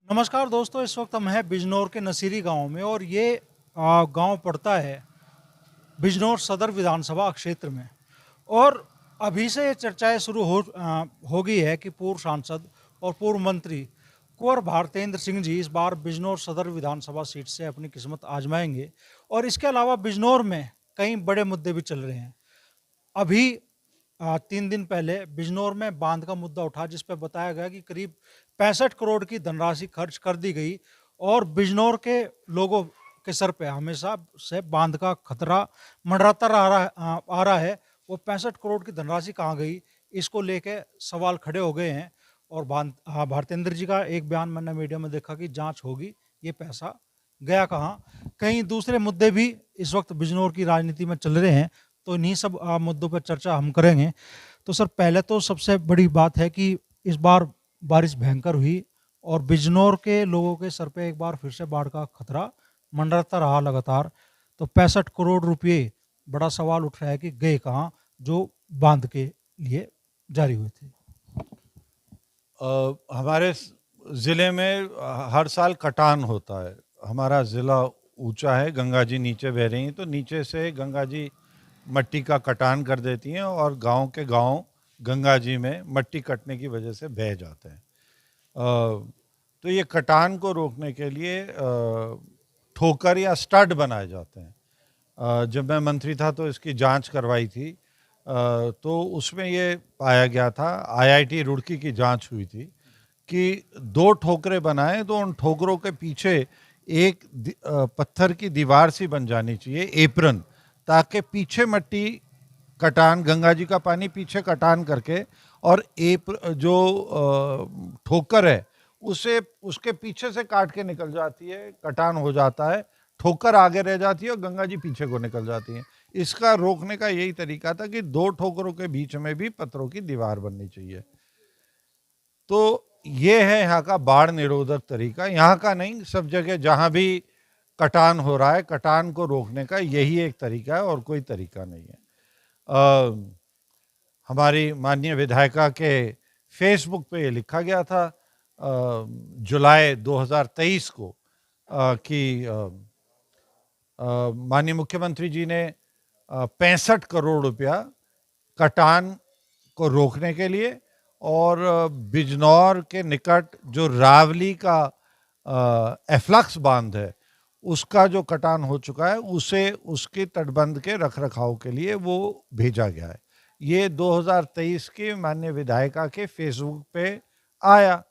नमस्कार दोस्तों, इस वक्त हम हैं बिजनौर के नसीरी गांव में और ये गांव पड़ता है बिजनौर सदर विधानसभा क्षेत्र में। और अभी से ये चर्चाएं शुरू हो गई है कि पूर्व सांसद और पूर्व मंत्री कुंवर भारतेंद्र सिंह जी इस बार बिजनौर सदर विधानसभा सीट से अपनी किस्मत आजमाएंगे। और इसके अलावा बिजनौर में कई बड़े मुद्दे भी चल रहे हैं। अभी 3 दिन पहले बिजनौर में बांध का मुद्दा उठा, जिस पर बताया गया कि करीब 65 करोड़ की धनराशि खर्च कर दी गई और बिजनौर के लोगों के सर पे हमेशा से बांध का खतरा मंडराता आ रहा है। वो 65 करोड़ की धनराशि कहाँ गई, इसको लेके सवाल खड़े हो गए हैं। और भारतेंद्र जी का एक बयान मैंने मीडिया में देखा कि जांच होगी, ये पैसा गया कहाँ। कई दूसरे मुद्दे भी इस वक्त बिजनौर की राजनीति में चल रहे हैं, तो इन्हीं सब मुद्दों पर चर्चा हम करेंगे। तो सर, पहले तो सबसे बड़ी बात है कि इस बार बारिश भयंकर हुई और बिजनौर के लोगों के सर पे एक बार फिर से बाढ़ का खतरा मंडराता रहा लगातार। तो 65 करोड़ रुपए, बड़ा सवाल उठ रहा है कि गए कहाँ, जो बांध के लिए जारी हुए थे। हमारे ज़िले में हर साल कटान होता है। हमारा ज़िला ऊंचा है, गंगा जी नीचे बह रही हैं, तो नीचे से गंगा जी मट्टी का कटान कर देती हैं और गांव के गांव गंगा जी में मट्टी कटने की वजह से बह जाते हैं। तो ये कटान को रोकने के लिए ठोकर या स्टड बनाए जाते हैं। जब मैं मंत्री था तो इसकी जांच करवाई थी, तो उसमें ये पाया गया था, आईआईटी रुड़की की जांच हुई थी कि 2 ठोकरें बनाएं तो उन ठोकरों के पीछे एक पत्थर की दीवार सी बन जानी चाहिए, एप्रन, ताकि पीछे मट्टी कटान, गंगा जी का पानी पीछे कटान करके और जो ठोकर है उसे उसके पीछे से काट के निकल जाती है, कटान हो जाता है, ठोकर आगे रह जाती है और गंगा जी पीछे को निकल जाती है। इसका रोकने का यही तरीका था कि 2 ठोकरों के बीच में भी पत्थरों की दीवार बननी चाहिए। तो ये है यहाँ का बाढ़ निरोधक तरीका। यहाँ का नहीं, सब जगह जहाँ भी कटान हो रहा है, कटान को रोकने का यही एक तरीका है और कोई तरीका नहीं है। हमारी माननीय विधायिका के फेसबुक पे ये लिखा गया था जुलाई 2023 को कि माननीय मुख्यमंत्री जी ने 65 करोड़ रुपया कटान को रोकने के लिए और बिजनौर के निकट जो रावली का एफ्लक्स बांध है उसका जो कटान हो चुका है उसे उसके तटबंध के रखरखाव के लिए वो भेजा गया है। ये 2023 की माननीय विधायिका के फेसबुक पे आया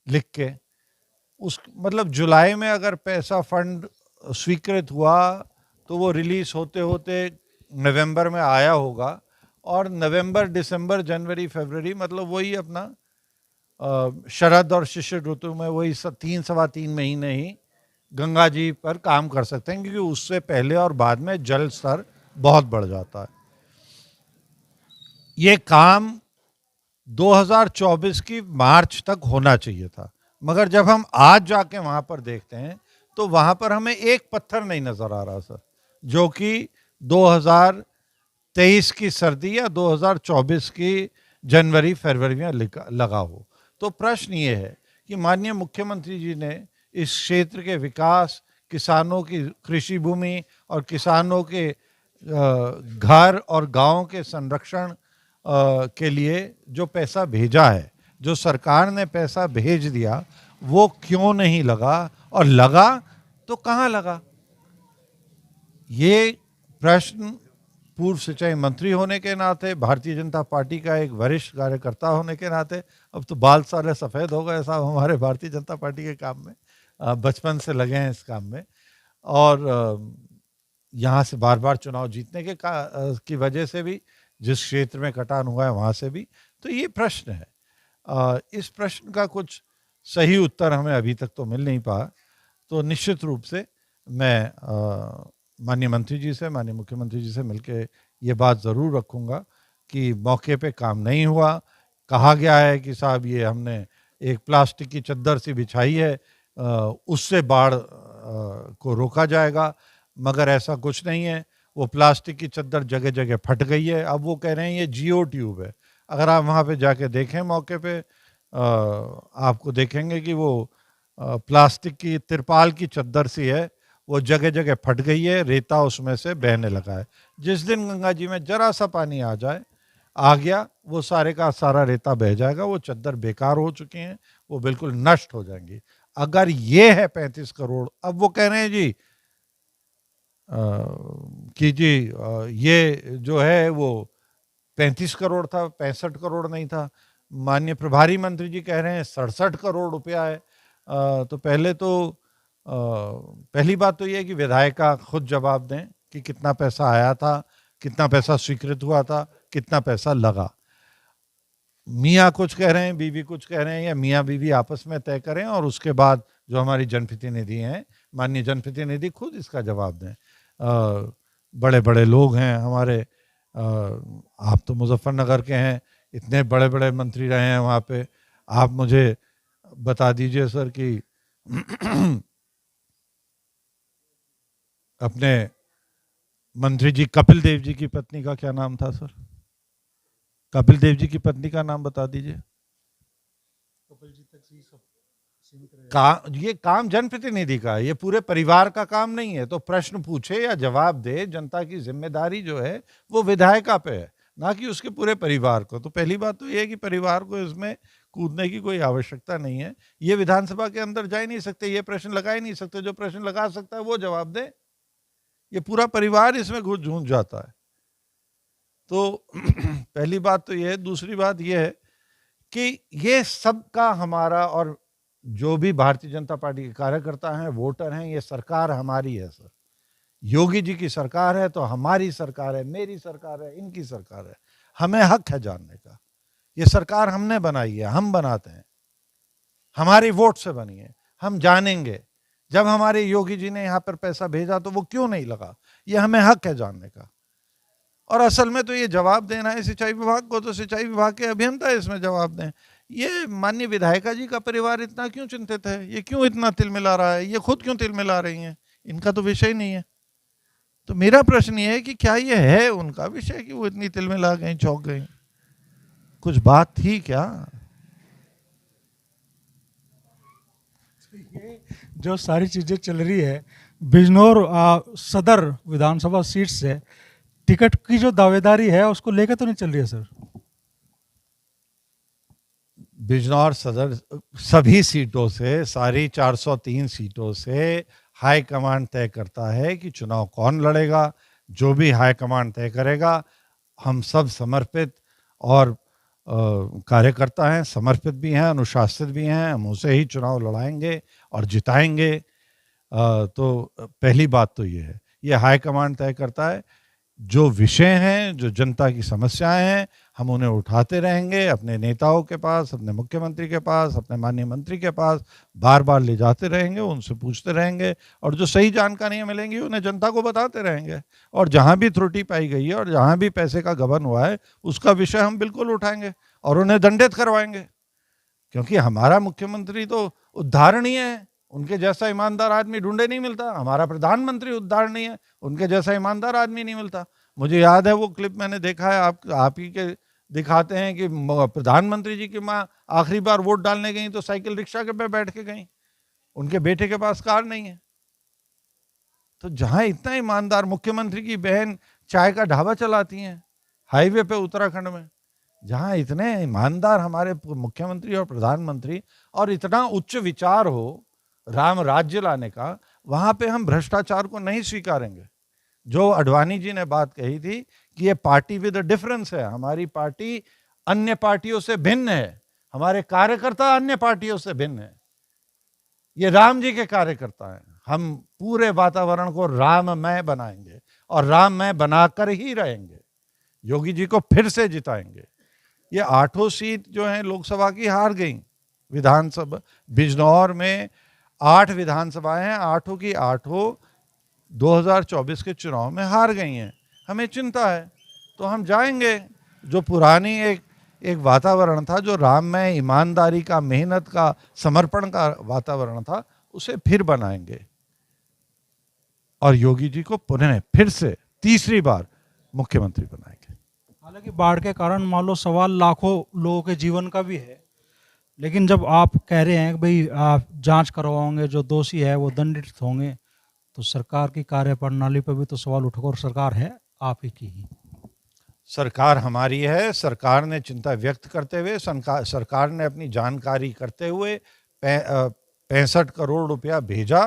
लिख के। उस मतलब जुलाई में अगर पैसा फंड स्वीकृत हुआ तो वो रिलीज होते होते नवंबर में आया होगा और नवंबर, दिसंबर, जनवरी, फरवरी, मतलब वही अपना शरद और शिशिर ऋतु में वही 3 सवा 3 महीने ही गंगा जी पर काम कर सकते हैं, क्योंकि उससे पहले और बाद में जल स्तर बहुत बढ़ जाता है। ये काम 2024 की मार्च तक होना चाहिए था, मगर जब हम आज जाके वहां पर देखते हैं तो वहां पर हमें एक पत्थर नहीं नजर आ रहा सर, जो कि 2023 की सर्दी या 2024 की जनवरी फरवरी में लगा हो। तो प्रश्न ये है कि माननीय मुख्यमंत्री जी ने इस क्षेत्र के विकास, किसानों की कृषि भूमि और किसानों के घर और गांव के संरक्षण के लिए जो पैसा भेजा है, जो सरकार ने पैसा भेज दिया, वो क्यों नहीं लगा, और लगा तो कहाँ लगा? ये प्रश्न पूर्व सिंचाई मंत्री होने के नाते, भारतीय जनता पार्टी का एक वरिष्ठ कार्यकर्ता होने के नाते, अब तो बाल सारे सफ़ेद हो गए साहब हमारे भारतीय जनता पार्टी के काम में, बचपन से लगे हैं इस काम में, और यहाँ से बार बार चुनाव जीतने के की वजह से भी, जिस क्षेत्र में कटान हुआ है वहाँ से भी। तो ये प्रश्न है, इस प्रश्न का कुछ सही उत्तर हमें अभी तक तो मिल नहीं पाया। तो निश्चित रूप से मैं माननीय मंत्री जी से, माननीय मुख्यमंत्री जी से मिलके ये बात ज़रूर रखूँगा कि मौके पे काम नहीं हुआ। कहा गया है कि साहब ये हमने एक प्लास्टिक की चद्दर सी बिछाई है, उससे बाढ़ को रोका जाएगा, मगर ऐसा कुछ नहीं है। वो प्लास्टिक की चद्दर जगह जगह फट गई है। अब वो कह रहे हैं ये जियो ट्यूब है। अगर आप वहाँ पे जाके देखें मौके पे, आपको देखेंगे कि वो प्लास्टिक की तिरपाल की चद्दर सी है, वो जगह जगह फट गई है, रेता उसमें से बहने लगा है। जिस दिन गंगा जी में जरा सा पानी आ जाए, आ गया, वो सारे का सारा रेता बह जाएगा, वो चद्दर बेकार हो चुकी हैं, वो बिल्कुल नष्ट हो जाएंगी। अगर ये है 35 करोड़, अब वो कह रहे हैं जी कि जी ये जो है वो 35 करोड़ था, 65 करोड़ नहीं था। माननीय प्रभारी मंत्री जी कह रहे हैं 67 करोड़ रुपया है। तो पहले तो पहली बात तो ये है कि विधायिका खुद जवाब दें कि कितना पैसा आया था, कितना पैसा स्वीकृत हुआ था, कितना पैसा लगा। मियाँ कुछ कह रहे हैं, बीवी कुछ कह रहे हैं, या मियाँ बीवी आपस में तय करें, और उसके बाद जो हमारी जनप्रतिनिधि हैं, माननीय जनप्रतिनिधि, खुद इसका जवाब दें। बड़े बड़े लोग हैं हमारे, आप तो मुजफ्फरनगर के हैं, इतने बड़े बड़े मंत्री रहे हैं वहाँ पे, आप मुझे बता दीजिए सर कि अपने मंत्री जी कपिल देव जी की पत्नी का क्या नाम था सर? कपिल देव जी की पत्नी का नाम बता दीजिए। ये काम जनप्रतिनिधि का है, ये पूरे परिवार का काम नहीं है। तो प्रश्न पूछे या जवाब दे, जनता की जिम्मेदारी जो है वो विधायिका पे है, ना कि उसके पूरे परिवार को। तो पहली बात तो ये है कि परिवार को इसमें कूदने की कोई आवश्यकता नहीं है। ये विधानसभा के अंदर जा ही नहीं सकते, ये प्रश्न लगा ही नहीं सकते। जो प्रश्न लगा सकता है वो जवाब दे। ये पूरा परिवार इसमें घुस झूंझ जाता है। तो पहली बात तो ये है। दूसरी बात ये है कि ये सबका हमारा, और जो भी भारतीय जनता पार्टी के कार्यकर्ता हैं, वोटर हैं, ये सरकार हमारी है सर। योगी जी की सरकार है तो हमारी सरकार है, मेरी सरकार है, इनकी सरकार है। हमें हक है जानने का। ये सरकार हमने बनाई है, हम बनाते हैं, हमारी वोट से बनी है। हम जानेंगे जब हमारे योगी जी ने यहाँ पर पैसा भेजा तो वो क्यों नहीं लगा, ये हमें हक है जानने का। और असल में तो ये जवाब देना है सिंचाई विभाग को, तो सिंचाई विभाग के अभियंता इसमें जवाब दें। ये माननीय विधायिका जी का परिवार इतना क्यों चिंतित है, ये क्यों इतना तिलमिला रहा है, ये खुद क्यों तिलमिला रही हैं? इनका तो विषय नहीं है। तो मेरा प्रश्न ये है कि क्या ये है उनका विषय कि वो इतनी तिलमिला गई, चौंक गई? कुछ बात थी क्या? ये जो सारी चीजें चल रही है, बिजनौर सदर विधानसभा सीट से टिकट की जो दावेदारी है उसको लेकर तो नहीं चल रही है सर? बिजनौर सदर सभी सीटों से, सारी 403 सीटों से हाई कमांड तय करता है कि चुनाव कौन लड़ेगा। जो भी हाई कमांड तय करेगा, हम सब समर्पित और कार्यकर्ता हैं, समर्पित भी हैं, अनुशासित भी हैं, हम उसे ही चुनाव लड़ाएंगे और जिताएंगे। तो पहली बात तो ये है, ये हाई कमांड तय करता है। जो विषय हैं, जो जनता की समस्याएं हैं, हम उन्हें उठाते रहेंगे अपने नेताओं के पास, अपने मुख्यमंत्री के पास, अपने माननीय मंत्री के पास, बार बार ले जाते रहेंगे, उनसे पूछते रहेंगे, और जो सही जानकारियां मिलेंगी उन्हें जनता को बताते रहेंगे। और जहां भी त्रुटि पाई गई है और जहां भी पैसे का गबन हुआ है, उसका विषय हम बिल्कुल उठाएंगे और उन्हें दंडित करवाएंगे। क्योंकि हमारा मुख्यमंत्री तो उदाहरणीय है, उनके जैसा ईमानदार आदमी ढूंढे नहीं मिलता। हमारा प्रधानमंत्री उदाहरणीय है, उनके जैसा ईमानदार आदमी नहीं मिलता। मुझे याद है वो क्लिप मैंने देखा है, आप ही के दिखाते हैं कि प्रधानमंत्री जी की माँ आखिरी बार वोट डालने गई तो साइकिल रिक्शा के पे बैठ के गई, उनके बेटे के पास कार नहीं है। तो जहां इतना ईमानदार, मुख्यमंत्री की बहन चाय का ढाबा चलाती हैं हाईवे पे उत्तराखंड में, जहां इतने ईमानदार हमारे मुख्यमंत्री और प्रधानमंत्री, और इतना उच्च विचार हो राम राज्य लाने का, वहां पे हम भ्रष्टाचार को नहीं स्वीकारेंगे। जो अडवाणी जी ने बात कही थी कि ये पार्टी विद अ डिफरेंस है, हमारी पार्टी अन्य पार्टियों से भिन्न है, हमारे कार्यकर्ता अन्य पार्टियों से भिन्न है, ये राम जी के कार्यकर्ता हैं। हम पूरे वातावरण को राममय बनाएंगे और राममय बनाकर ही रहेंगे। योगी जी को फिर से जिताएंगे। ये 8 सीट जो हैं लोकसभा की हार गई। विधानसभा बिजनौर में 8 विधानसभाएं हैं, 8 की 8 2024 के चुनाव में हार गई हैं। हमें चिंता है तो हम जाएंगे। जो पुरानी एक वातावरण था, जो राममय, ईमानदारी का, मेहनत का, समर्पण का वातावरण था, उसे फिर बनाएंगे और योगी जी को पुनः फिर से तीसरी बार मुख्यमंत्री बनाएंगे। हालांकि बाढ़ के कारण मान लो सवाल लाखों लोगों के जीवन का भी है, लेकिन जब आप कह रहे हैं कि भाई आप जांच करवाओगे, जो दोषी है वो दंडित होंगे, तो सरकार की कार्यप्रणाली पर भी तो सवाल उठेगा, और सरकार है आप ही की ही। सरकार हमारी है। सरकार ने चिंता व्यक्त करते हुए, सरकार ने अपनी जानकारी करते हुए 65 करोड़ रुपया भेजा।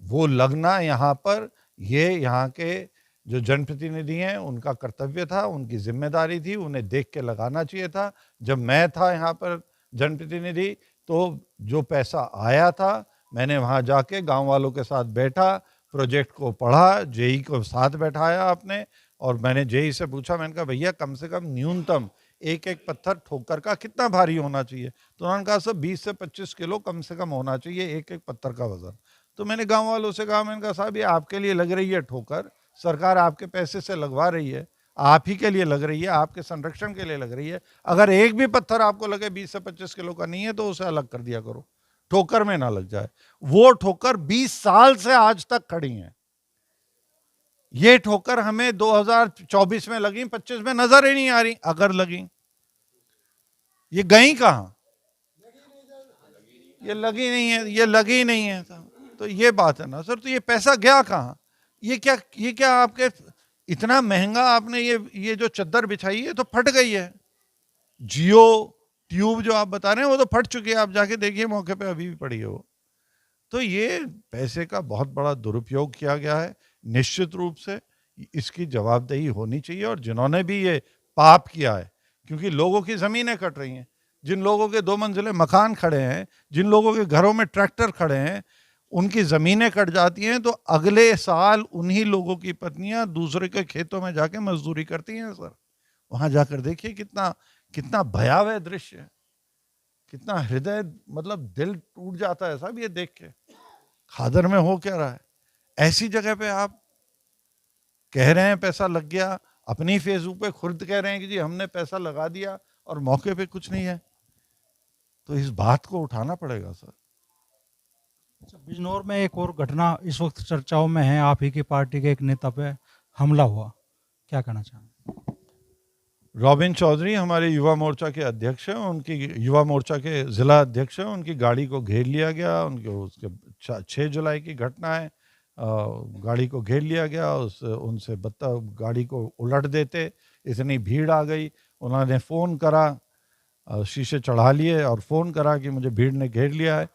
वो लगना यहाँ पर, ये यहाँ के जो जनप्रतिनिधि हैं उनका कर्तव्य था, उनकी जिम्मेदारी थी, उन्हें देख के लगाना चाहिए था। जब मैं था यहाँ पर जनप्रतिनिधि, तो जो पैसा आया था, मैंने वहाँ जाके गांव वालों के साथ बैठा, प्रोजेक्ट को पढ़ा, जेई को साथ बैठाया आपने, और मैंने जेई से पूछा, मैंने कहा भैया कम से कम न्यूनतम एक एक पत्थर ठोकर का कितना भारी होना चाहिए? तो उन्होंने कहा सर 20 से 25 किलो कम से कम होना चाहिए एक एक पत्थर का वजन। तो मैंने गांव वालों से कहा, मैंने कहा साहब ये आपके लिए लग रही है ठोकर, सरकार आपके पैसे से लगवा रही है, आप ही के लिए लग रही है, आपके संरक्षण के लिए लग रही है। अगर एक भी पत्थर आपको लगे 20 से 25 किलो का नहीं है तो उसे अलग कर दिया करो, ठोकर में ना लग जाए। वो ठोकर 20 साल से आज तक खड़ी है। ये ठोकर हमें 2024 में लगी, 25 में नजर ही नहीं आ रही। अगर लगी, ये गई कहां? ये लगी नहीं है, ये लगी नहीं है। तो ये बात है ना सर, तो ये पैसा गया कहां? ये क्या आपके इतना महंगा आपने ये जो चद्दर बिछाई है तो फट गई है। जियो ट्यूब जो आप बता रहे हैं वो तो फट चुकी है, आप जाके देखिए मौके पे अभी भी पड़ी है वो। तो ये पैसे का बहुत बड़ा दुरुपयोग किया गया है। निश्चित रूप से इसकी जवाबदेही होनी चाहिए, और जिन्होंने भी ये पाप किया है, क्योंकि लोगों की ज़मीनें कट रही हैं, जिन लोगों के 2 मंजिले मकान खड़े हैं, जिन लोगों के घरों में ट्रैक्टर खड़े हैं, उनकी ज़मीनें कट जाती हैं, तो अगले साल उन्हीं लोगों की पत्नियां दूसरे के खेतों में जाके मजदूरी करती हैं सर। वहां जाकर देखिए कितना कितना भयावह दृश्य है, कितना हृदय, मतलब दिल टूट जाता है साहब ये देख के। खादर में हो क्या रहा है? ऐसी जगह पे आप कह रहे हैं पैसा लग गया, अपनी फेसबुक पे खुद कह रहे हैं कि जी हमने पैसा लगा दिया, और मौके पे कुछ नहीं है। तो इस बात को उठाना पड़ेगा सर। अच्छा, बिजनौर में एक और घटना इस वक्त चर्चाओं में है, आप ही की पार्टी के एक नेता पे हमला हुआ, क्या कहना चाहेंगे? रॉबिन चौधरी हमारे युवा मोर्चा के अध्यक्ष हैं, उनकी युवा मोर्चा के जिला अध्यक्ष हैं, उनकी गाड़ी को घेर लिया गया। उनके उसके 6 जुलाई की घटना है। गाड़ी को घेर लिया गया, उनसे गाड़ी को उलट देते, इतनी भीड़ आ गई, उन्होंने फ़ोन करा, शीशे चढ़ा लिए और फ़ोन करा कि मुझे भीड़ ने घेर लिया है।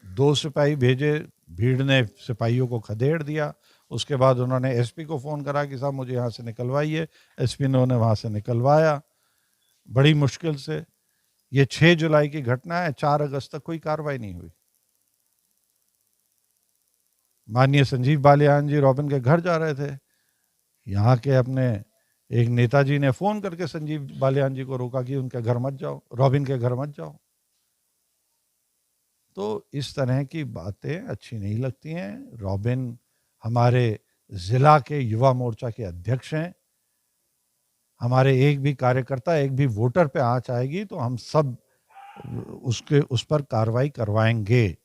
2 सिपाही भेजे, भीड़ ने सिपाहियों को खदेड़ दिया। उसके बाद उन्होंने एसपी को फ़ोन करा कि साहब मुझे यहाँ से निकलवाइए। एसपी ने उन्हें वहाँ से निकलवाया बड़ी मुश्किल से। ये 6 जुलाई की घटना है, 4 अगस्त तक कोई कार्रवाई नहीं हुई। माननीय संजीव बालियान जी रॉबिन के घर जा रहे थे, यहाँ के अपने एक नेताजी ने फ़ोन करके संजीव बालियान जी को रोका कि उनके घर मत जाओ, रॉबिन के घर मत जाओ। तो इस तरह की बातें अच्छी नहीं लगती हैं। रॉबिन हमारे ज़िला के युवा मोर्चा के अध्यक्ष हैं। हमारे एक भी कार्यकर्ता, एक भी वोटर पे आँच आएगी तो हम सब उस पर कार्रवाई करवाएंगे।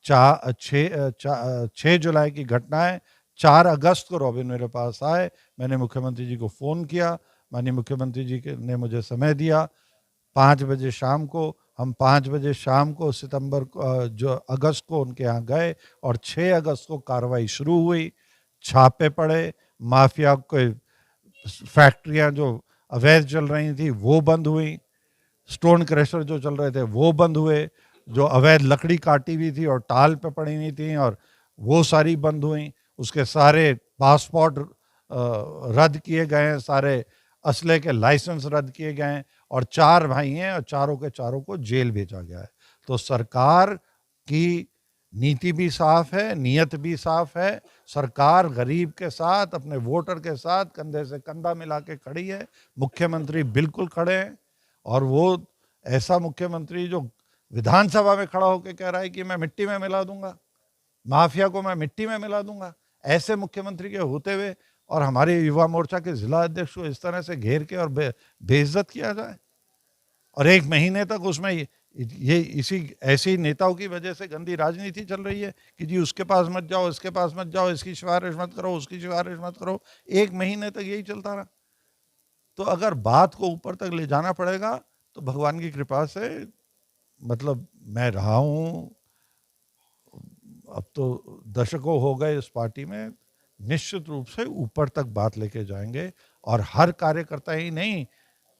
6 जुलाई की घटना है, 4 अगस्त को रॉबिन मेरे पास आए, मैंने मुख्यमंत्री जी को फ़ोन किया, माननीय मुख्यमंत्री जी ने मुझे समय दिया 5 बजे शाम को। हम 5 बजे शाम को जो अगस्त को उनके यहाँ गए, और 6 अगस्त को कार्रवाई शुरू हुई। छापे पड़े, माफिया के फैक्ट्रियाँ जो अवैध चल रही थी वो बंद हुई, स्टोन क्रशर जो चल रहे थे वो बंद हुए, जो अवैध लकड़ी काटी हुई थी और टाल पे पड़ी हुई थी और वो सारी बंद हुई। उसके सारे पासपोर्ट रद्द किए गए हैं, सारे असले के लाइसेंस रद्द किए गए हैं, और 4 भाई हैं और चारों के चारों को जेल भेजा गया है। तो सरकार की नीति भी साफ है, नीयत भी साफ है। सरकार गरीब के साथ, अपने वोटर के साथ कंधे से कंधा मिला के खड़ी है। मुख्यमंत्री बिल्कुल खड़े हैं, और वो ऐसा मुख्यमंत्री जो विधानसभा में खड़ा होकर कह रहा है कि मैं मिट्टी में मिला दूंगा, माफिया को मैं मिट्टी में मिला दूंगा, ऐसे मुख्यमंत्री के होते हुए और हमारे युवा मोर्चा के जिला अध्यक्ष को इस तरह से घेर के और बेइज्जत किया जाए, और 1 महीने तक उसमें ऐसी नेताओं की वजह से गंदी राजनीति चल रही है कि जी उसके पास मत जाओ, इसके पास मत जाओ, इसकी सिफारिश मत करो, उसकी सिफारिश मत करो। 1 महीने तक यही चलता रहा। तो अगर बात को ऊपर तक ले जाना पड़ेगा तो भगवान की कृपा से मतलब मैं रहा हूँ, अब तो दशकों हो गए इस पार्टी में, निश्चित रूप से ऊपर तक बात लेके जाएंगे। और हर कार्यकर्ता ही नहीं,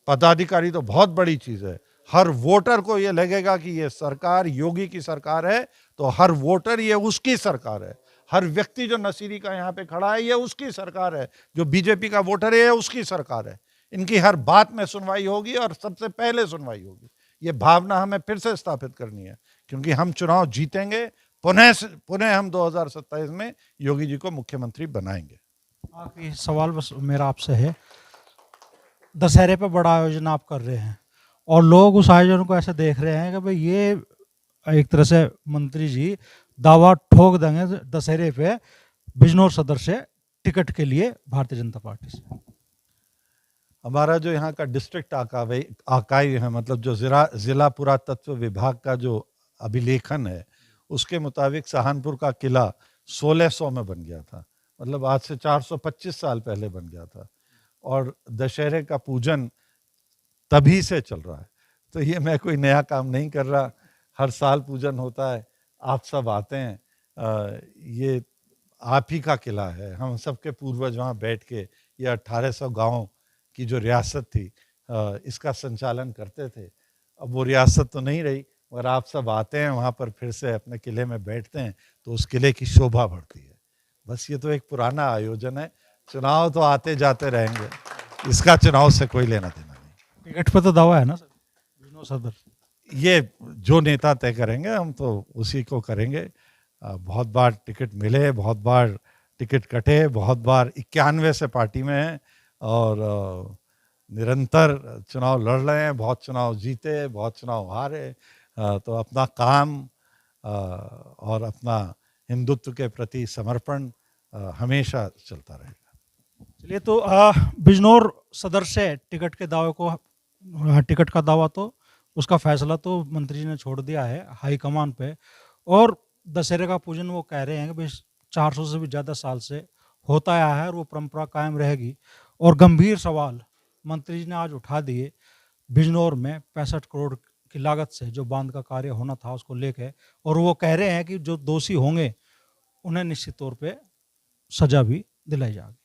पदाधिकारी तो बहुत बड़ी चीज है। हर वोटर को ये लगेगा कि ये सरकार योगी की सरकार है, तो हर वोटर ये उसकी सरकार है। हर व्यक्ति जो नसीरी का यहाँ पे खड़ा है ये उसकी सरकार है, जो बीजेपी का वोटर है ये उसकी सरकार है। इनकी हर बात में सुनवाई होगी और सबसे पहले सुनवाई होगी। ये भावना हमें फिर से स्थापित करनी है, क्योंकि हम चुनाव जीतेंगे, पुनः हम 2027 में योगी जी को मुख्यमंत्री बनाएंगे। आखिरी सवाल बस मेरा आपसे है, दशहरे पे बड़ा आयोजन आप कर रहे हैं और लोग उस आयोजन को ऐसे देख रहे हैं कि भाई ये एक तरह से मंत्री जी दावा ठोक देंगे दशहरे पे बिजनौर सदर से टिकट के लिए भारतीय जनता पार्टी से। हमारा जो यहाँ का डिस्ट्रिक्ट आकाई है, मतलब जो जिला पुरातत्व विभाग का जो अभिलेखन है, उसके मुताबिक सहारनपुर का किला 1600 में बन गया था, मतलब आज से 425 साल पहले बन गया था। और दशहरे का पूजन तभी से चल रहा है, तो ये मैं कोई नया काम नहीं कर रहा, हर साल पूजन होता है, आप सब आते हैं। ये आप ही का किला है, हम सबके पूर्वज वहाँ बैठ के ये 1800 गाँव की जो रियासत थी इसका संचालन करते थे। अब वो रियासत तो नहीं रही, मगर आप सब आते हैं वहाँ पर, फिर से अपने किले में बैठते हैं, तो उस किले की शोभा बढ़ती है। बस ये तो एक पुराना आयोजन है, चुनाव तो आते जाते रहेंगे, इसका चुनाव से कोई लेना देना नहीं। टिकट पे तो दावा है ना सर बिजनौर सदर? ये जो नेता तय करेंगे हम तो उसी को करेंगे। बहुत बार टिकट मिले, बहुत बार टिकट कटे, बहुत बार 91 से पार्टी में है और निरंतर चुनाव लड़ रहे हैं, बहुत चुनाव जीते, बहुत चुनाव हारे। तो अपना काम और अपना हिंदुत्व के प्रति समर्पण हमेशा चलता रहेगा। चलिए, तो बिजनौर सदर से टिकट के दावे को, टिकट का दावा तो उसका फैसला तो मंत्री जी ने छोड़ दिया है हाईकमान पे, और दशहरे का पूजन वो कह रहे हैं कि भाई 400 से भी ज़्यादा साल से होता आया है और वो परंपरा कायम रहेगी। और गंभीर सवाल मंत्री जी ने आज उठा दिए बिजनौर में 65 करोड़ की लागत से जो बांध का कार्य होना था उसको लेके, और वो कह रहे हैं कि जो दोषी होंगे उन्हें निश्चित तौर पे सजा भी दिलाई जाएगी।